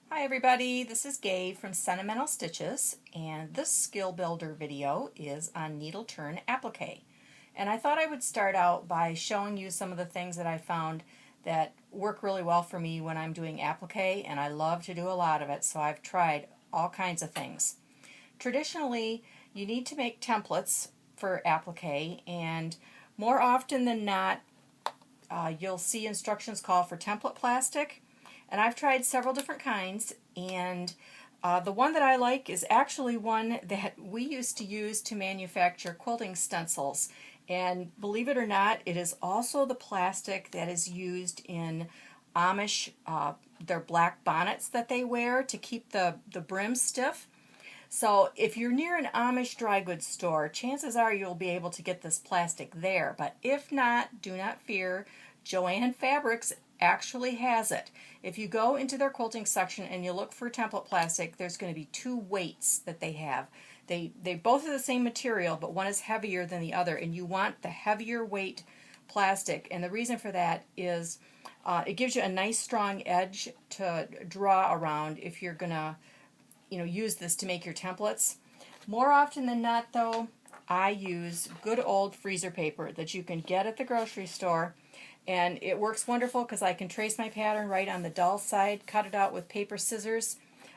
Hi everybody, this is Gay from Sentimental Stitches, and this skill builder video is on Needleturn Applique. And I thought I would start out by showing you some of the things that I found that work really well for me when I'm doing applique, and I love to do a lot of it, so I've tried all kinds of things. Traditionally, you need to make templates for applique, and more often than not, you'll see instructions call for template plastic. And I've tried several different kinds, and the one that I like is actually one that we used to use to manufacture quilting stencils. And believe it or not, it is also the plastic that is used in Amish, their black bonnets that they wear to keep the brim stiff. So if you're near an Amish dry goods store, chances are you'll be able to get this plastic there. But if not, do not fear. Joann Fabrics actually has it. If you go into their quilting section and you look for template plastic, there's going to be two weights that they have. They both are the same material, but one is heavier than the other, and you want the heavier weight plastic. And the reason for that is it gives you a nice strong edge to draw around if you're going to use this to make your templates. More often than not, though, I use good old freezer paper that you can get at the grocery store, and it works wonderful because I can trace my pattern right on the dull side, cut it out with paper scissors.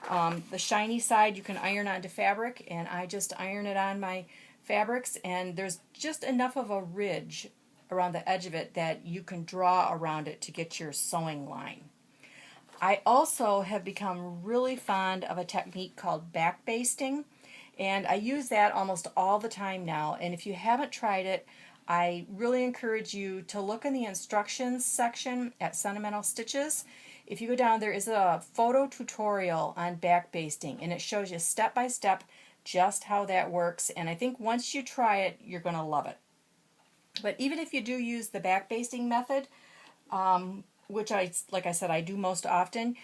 The shiny side you can iron onto fabric, and I just iron it on my fabrics, and there's just enough of a ridge around the edge of it that you can draw around it to get your sewing line. I also have become really fond of a technique called back basting, and I use that almost all the time now. And if you haven't tried it, I really encourage you to look in the instructions section at Sentimental Stitches. If you go down, there is a photo tutorial on back basting, and it shows you step by step just how that works. And I think once you try it, you're going to love it. But even if you do use the back basting method, which like I said, I do most often,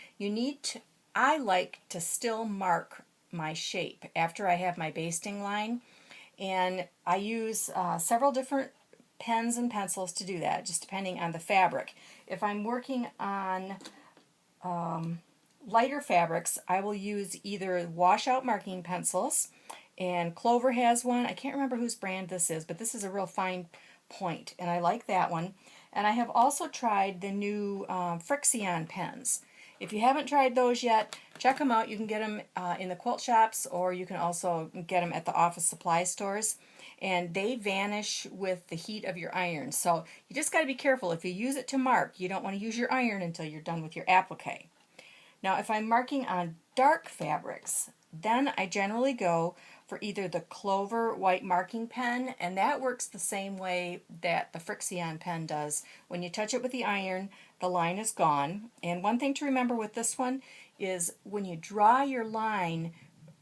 I like to still mark my shape after I have my basting line. And I use several different pens and pencils to do that, just depending on the fabric. If I'm working on lighter fabrics, I will use either washout marking pencils, and Clover has one. I can't remember whose brand this is, but this is a real fine point, and I like that one. And I have also tried the new Frixion pens. If you haven't tried those yet, check them out. You can get them in the quilt shops, or you can also get them at the office supply stores. And they vanish with the heat of your iron. So you just got to be careful. If you use it to mark, you don't want to use your iron until you're done with your applique. Now, if I'm marking on dark fabrics, then I generally go for either the Clover white marking pen, and that works the same way that the Frixion pen does. When you touch it with the iron, the line is gone. And one thing to remember with this one is when you draw your line,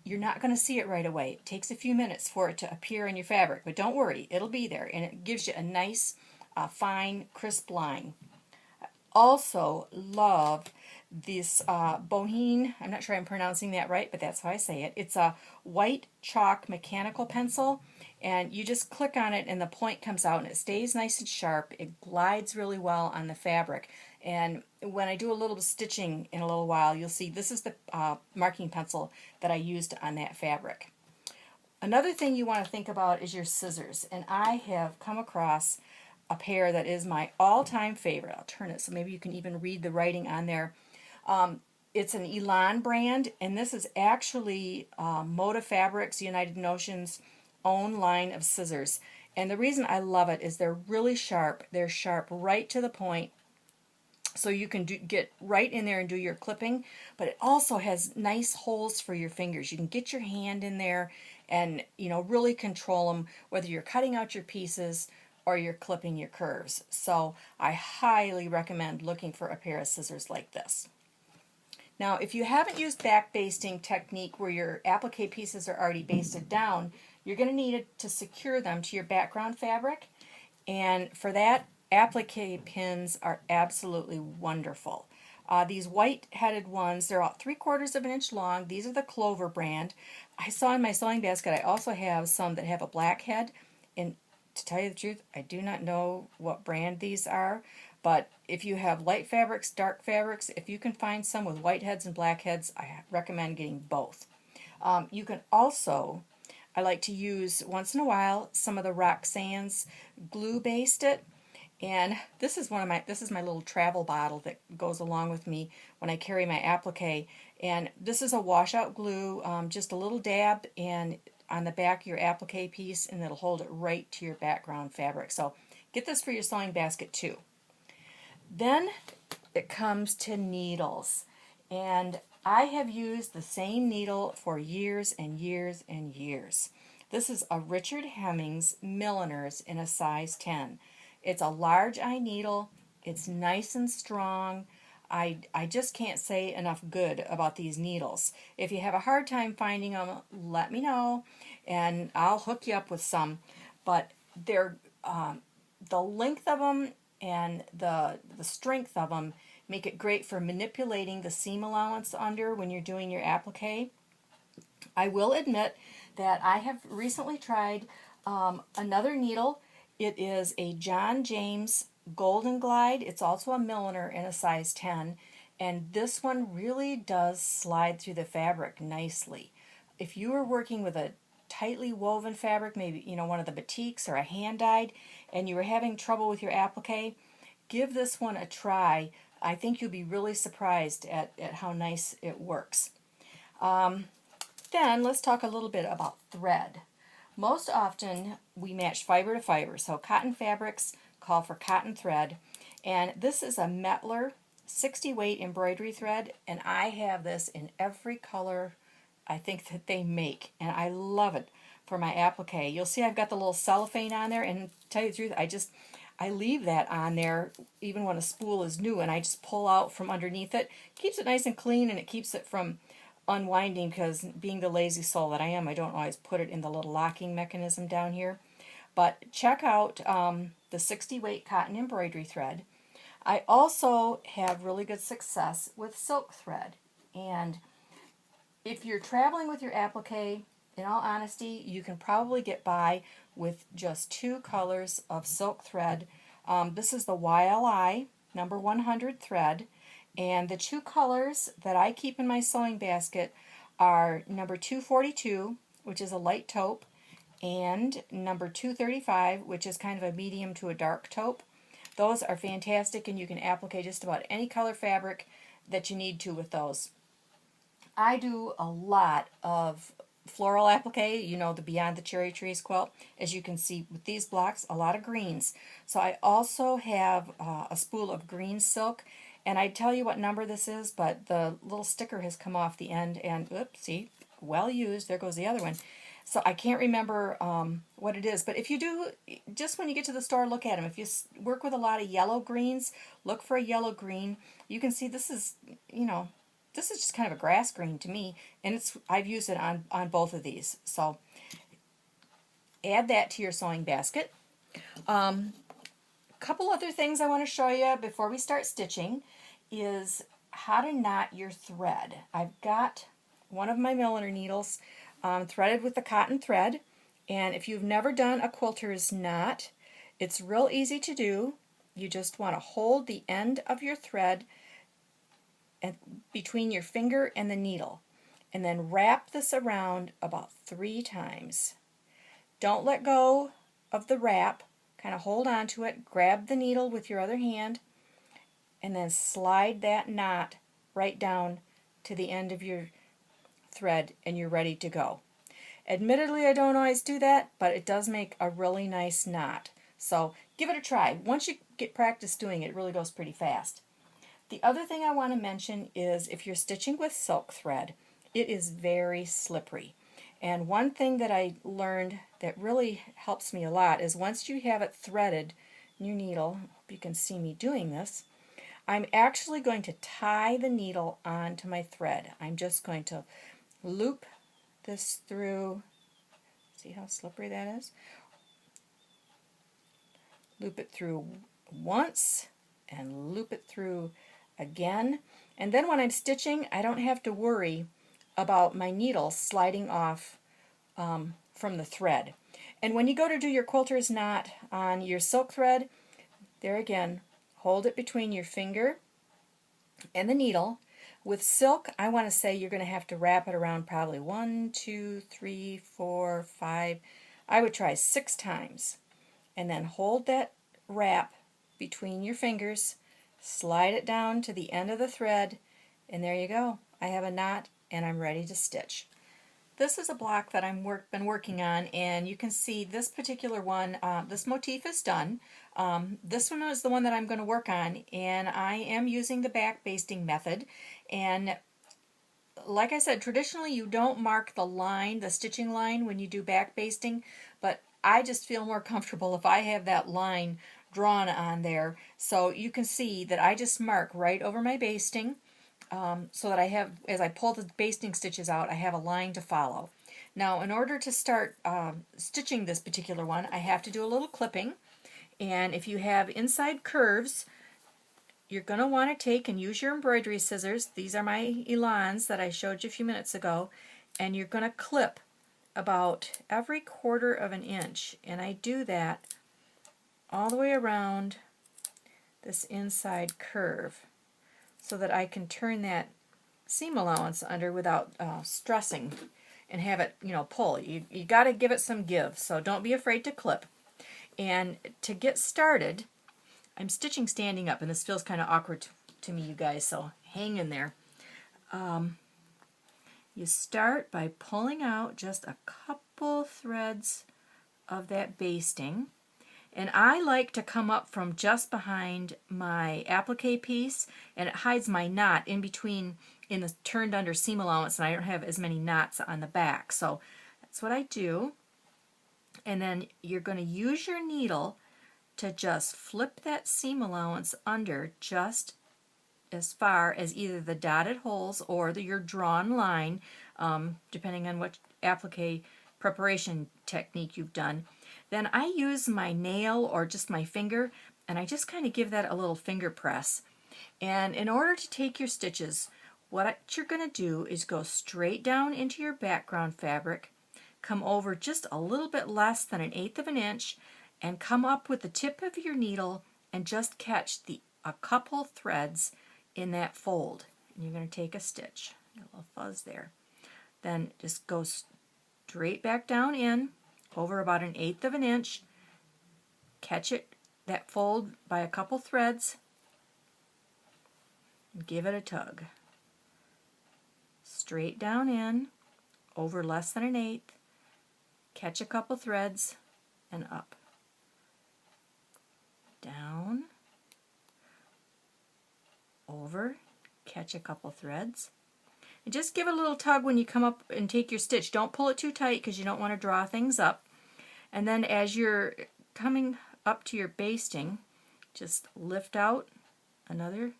you're not going to see it right away. It takes a few minutes for it to appear in your fabric, but don't worry, it'll be there, and it gives you a nice, fine, crisp line. Also love this Boheen, I'm not sure I'm pronouncing that right, but that's how I say it. It's a white chalk mechanical pencil, and you just click on it and the point comes out and it stays nice and sharp. It glides really well on the fabric. And when I do a little stitching in a little while, you'll see this is the marking pencil that I used on that fabric. Another thing you want to think about is your scissors, and I have come across a pair that is my all-time favorite. I'll turn it so maybe you can even read the writing on there. It's an Elan brand, and this is actually Moda Fabrics United Notions' own line of scissors. And the reason I love it is they're really sharp. They're sharp right to the point, so you can get right in there and do your clipping, but it also has nice holes for your fingers. You can get your hand in there and really control them, whether you're cutting out your pieces or you're clipping your curves. So I highly recommend looking for a pair of scissors like this. Now, if you haven't used back basting technique where your applique pieces are already basted down, you're going to need it to secure them to your background fabric. And for that, applique pins are absolutely wonderful. These white-headed ones, they're about 3/4 of an inch long. These are the Clover brand. I saw in my sewing basket I also have some that have a black head, and to tell you the truth, I do not know what brand these are, but if you have light fabrics, dark fabrics, if you can find some with white heads and black heads, I recommend getting both. You can also, I like to use once in a while some of the Roxanne's glue based it, and this is my little travel bottle that goes along with me when I carry my applique, and this is a washout glue, just a little dab and on the back of your applique piece, and it'll hold it right to your background fabric. So get this for your sewing basket too. Then it comes to needles, and I have used the same needle for years and years and years. This is a Richard Hemmings Milliner's in a size 10. It's a large eye needle. It's nice and strong. I just can't say enough good about these needles. If you have a hard time finding them, let me know, and I'll hook you up with some. But they're the length of them and the strength of them make it great for manipulating the seam allowance under when you're doing your applique. I will admit that I have recently tried another needle. It is a John James Golden Glide. It's also a Milliner in a size 10, and this one really does slide through the fabric nicely. If you are working with a tightly woven fabric, maybe one of the batiks or a hand dyed, and you were having trouble with your applique, give this one a try. I think you'll be really surprised at how nice it works. Then let's talk a little bit about thread. Most often we match fiber to fiber, so cotton fabrics call for cotton thread, and this is a Metler 60 weight embroidery thread, and I have this in every color I think that they make, and I love it for my applique. You'll see I've got the little cellophane on there, and to tell you the truth, I leave that on there even when a spool is new, and I just pull out from underneath it. Keeps it nice and clean, and it keeps it from unwinding, because being the lazy soul that I am, I don't always put it in the little locking mechanism down here. But check out the 60 weight cotton embroidery thread. I also have really good success with silk thread, and if you're traveling with your applique, in all honesty, you can probably get by with just 2 colors of silk thread. This is the YLI number 100 thread, and the 2 colors that I keep in my sewing basket are number 242, which is a light taupe, and number 235, which is kind of a medium to a dark taupe. Those are fantastic, and you can applique just about any color fabric that you need to with those. I do a lot of floral applique, the Beyond the Cherry Trees quilt. As you can see with these blocks, a lot of greens. So I also have a spool of green silk, and I tell you what number this is, but the little sticker has come off the end, and oops, see, well used, there goes the other one. So I can't remember what it is, but if you do, just when you get to the store, look at them. If you work with a lot of yellow greens, look for a yellow green. You can see this is, this is just kind of a grass green to me, and I've used it on both of these. So add that to your sewing basket. Couple other things I want to show you before we start stitching is how to knot your thread. I've got one of my Milliner needles threaded with the cotton thread, and if you've never done a quilter's knot, it's real easy to do. You just want to hold the end of your thread between your finger and the needle, and then wrap this around about 3 times. Don't let go of the wrap. Kind of hold on to it, grab the needle with your other hand, and then slide that knot right down to the end of your thread, and you're ready to go. Admittedly, I don't always do that, but it does make a really nice knot. So give it a try. Once you get practice doing it, it really goes pretty fast. The other thing I want to mention is if you're stitching with silk thread, it is very slippery. And one thing that I learned that really helps me a lot is once you have it threaded in your needle, hope you can see me doing this, I'm actually going to tie the needle onto my thread. I'm just going to loop this through. See how slippery that is? Loop it through once and loop it through again. And then when I'm stitching, I don't have to worry about my needle sliding off from the thread. And when you go to do your quilter's knot on your silk thread, there again, hold it between your finger and the needle. With silk, I want to say you're going to have to wrap it around probably 1, 2, 3, 4, 5, I would try 6 times. And then hold that wrap between your fingers, slide it down to the end of the thread, and there you go. I have a knot and I'm ready to stitch. This is a block that I've been working on, and you can see this particular one, this motif is done. This one is the one that I'm going to work on, and I am using the back basting method. And like I said, traditionally you don't mark the line, the stitching line, when you do back basting, but I just feel more comfortable if I have that line drawn on there. So you can see that I just mark right over my basting. So that I have, as I pull the basting stitches out, I have a line to follow. Now, in order to start stitching this particular one, I have to do a little clipping. And if you have inside curves, you're going to want to take and use your embroidery scissors. These are my Elans that I showed you a few minutes ago. And you're going to clip about every 1/4 of an inch. And I do that all the way around this inside curve, so that I can turn that seam allowance under without stressing and have it, pull. You got to give it some give, so don't be afraid to clip. And to get started, I'm stitching standing up, and this feels kind of awkward to me, you guys, so hang in there. You start by pulling out just a couple threads of that basting. And I like to come up from just behind my applique piece, and it hides my knot in between in the turned under seam allowance, and I don't have as many knots on the back. So that's what I do. And then you're going to use your needle to just flip that seam allowance under just as far as either the dotted holes or your drawn line, depending on what applique preparation technique you've done. Then I use my nail or just my finger, and I just kind of give that a little finger press. And in order to take your stitches, what you're going to do is go straight down into your background fabric, come over just a little bit less than 1/8 of an inch, and come up with the tip of your needle and just catch a couple threads in that fold. And you're going to take a stitch. Got a little fuzz there. Then just go straight back down in, over about 1/8 of an inch, catch that fold by a couple threads, and give it a tug. Straight down in, over less than 1/8, catch a couple threads, and up. Down, over, catch a couple threads. And just give it a little tug when you come up and take your stitch. Don't pull it too tight because you don't want to draw things up. And then as you're coming up to your basting, just lift out another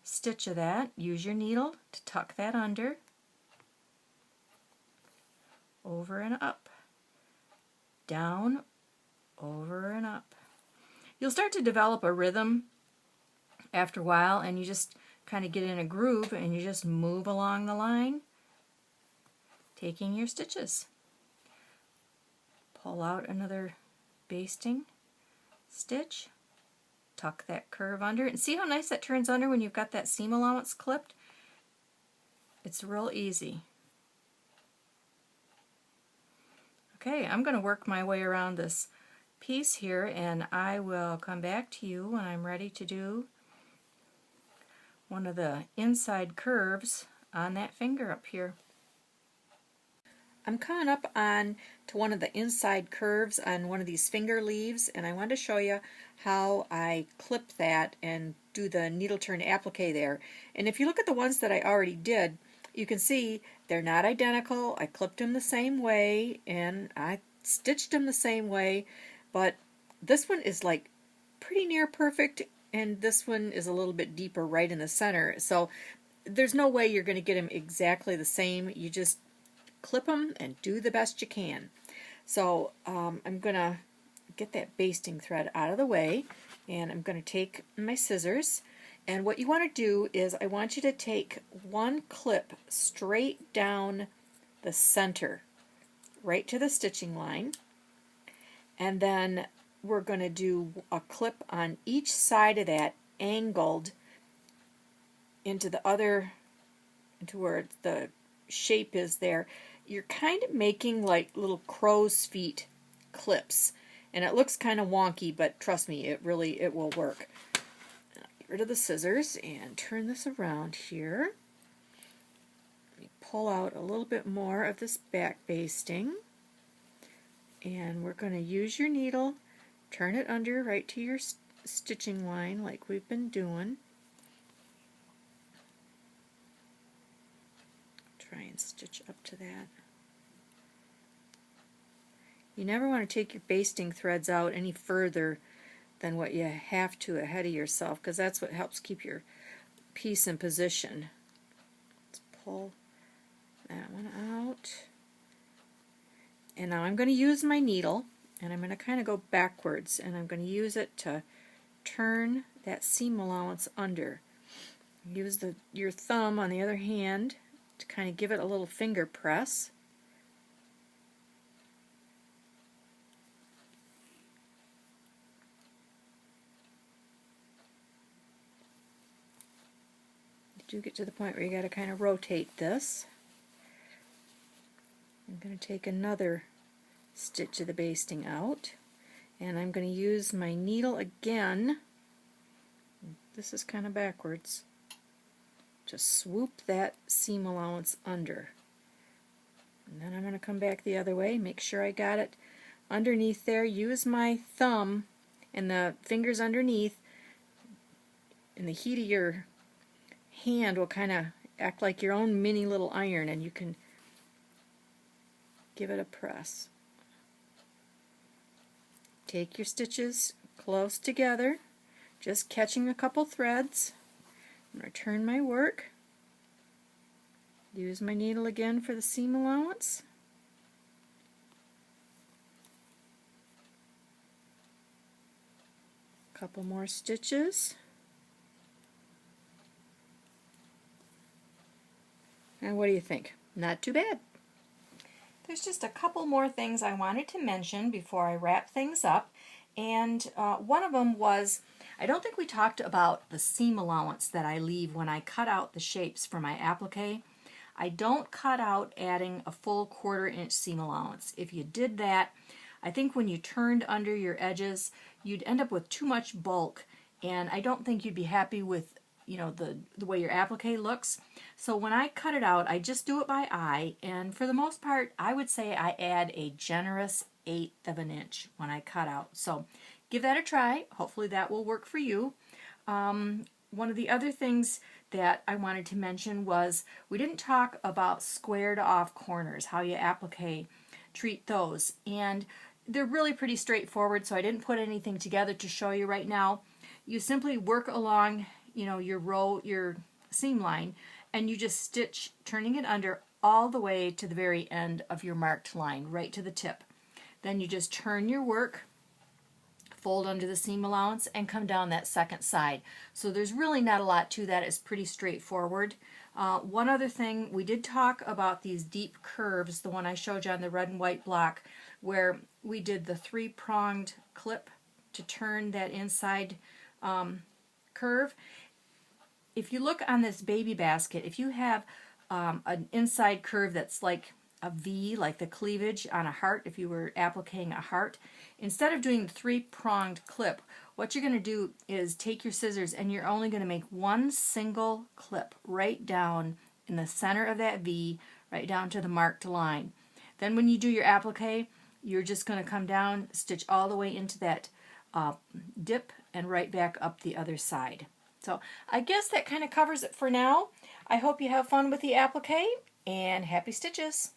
stitch of that. Use your needle to tuck that under, over and up, down, over and up. You'll start to develop a rhythm after a while, and you just kind of get in a groove, and you just move along the line, taking your stitches. Pull out another basting stitch, tuck that curve under, and see how nice that turns under when you've got that seam allowance clipped? It's real easy. Okay, I'm going to work my way around this piece here, and I will come back to you when I'm ready to do one of the inside curves on that finger up here. I'm coming up on to one of the inside curves on one of these finger leaves, and I want to show you how I clip that and do the Needleturn Applique there. And if you look at the ones that I already did, you can see they're not identical. I clipped them the same way and I stitched them the same way, but this one is like pretty near perfect, and this one is a little bit deeper right in the center. So there's no way you're going to get them exactly the same. You just clip them and do the best you can. So I'm going to get that basting thread out of the way, and I'm going to take my scissors, and what you want to do is I want you to take one clip straight down the center, right to the stitching line, and then we're going to do a clip on each side of that, angled into the other, into where the shape is there. You're kind of making like little crow's feet clips, and it looks kind of wonky, but trust me, it will work. Get rid of the scissors and turn this around here. Let me pull out a little bit more of this back basting, and we're going to use your needle, turn it under right to your stitching line like we've been doing. Try and stitch up to that. You never want to take your basting threads out any further than what you have to ahead of yourself, because that's what helps keep your piece in position. Let's pull that one out. And now I'm going to use my needle, and I'm going to kind of go backwards, and I'm going to use it to turn that seam allowance under. Use your thumb on the other hand to kind of give it a little finger press. You do get to the point where you got to kind of rotate this. I'm going to take another stitch of the basting out, and I'm going to use my needle again. This is kind of backwards, to swoop that seam allowance under. And then I'm going to come back the other way, make sure I got it underneath there. Use my thumb and the fingers underneath, and the heat of your hand will kind of act like your own mini little iron, and you can give it a press. Take your stitches close together, just catching a couple threads. I'm going to turn my work. Use my needle again for the seam allowance. Couple more stitches. And what do you think? Not too bad. There's just a couple more things I wanted to mention before I wrap things up, and one of them was, I don't think we talked about the seam allowance that I leave when I cut out the shapes for my applique. I don't cut out adding a full 1/4 inch seam allowance. If you did that, I think when you turned under your edges, you'd end up with too much bulk, and I don't think you'd be happy with the way your applique looks. So when I cut it out, I just do it by eye, and for the most part, I would say I add a generous 1/8 of an inch when I cut out. So give that a try. Hopefully that will work for you. One of the other things that I wanted to mention was we didn't talk about squared off corners, how you applique treat those, and they're really pretty straightforward, so I didn't put anything together to show you right now. You simply work along your seam line, and you just stitch, turning it under all the way to the very end of your marked line, right to the tip. Then you just turn your work, fold under the seam allowance, and come down that second side. So there's really not a lot to that. It's pretty straightforward. One other thing, we did talk about these deep curves, the one I showed you on the red and white block, where we did the 3-pronged clip to turn that inside curve. If you look on this baby basket, if you have an inside curve that's like a V, like the cleavage on a heart, if you were appliquing a heart, instead of doing the 3-pronged clip, what you're going to do is take your scissors, and you're only going to make one single clip right down in the center of that V, right down to the marked line. Then when you do your applique, you're just going to come down, stitch all the way into that dip, and right back up the other side. So I guess that kind of covers it for now. I hope you have fun with the applique, and happy stitches!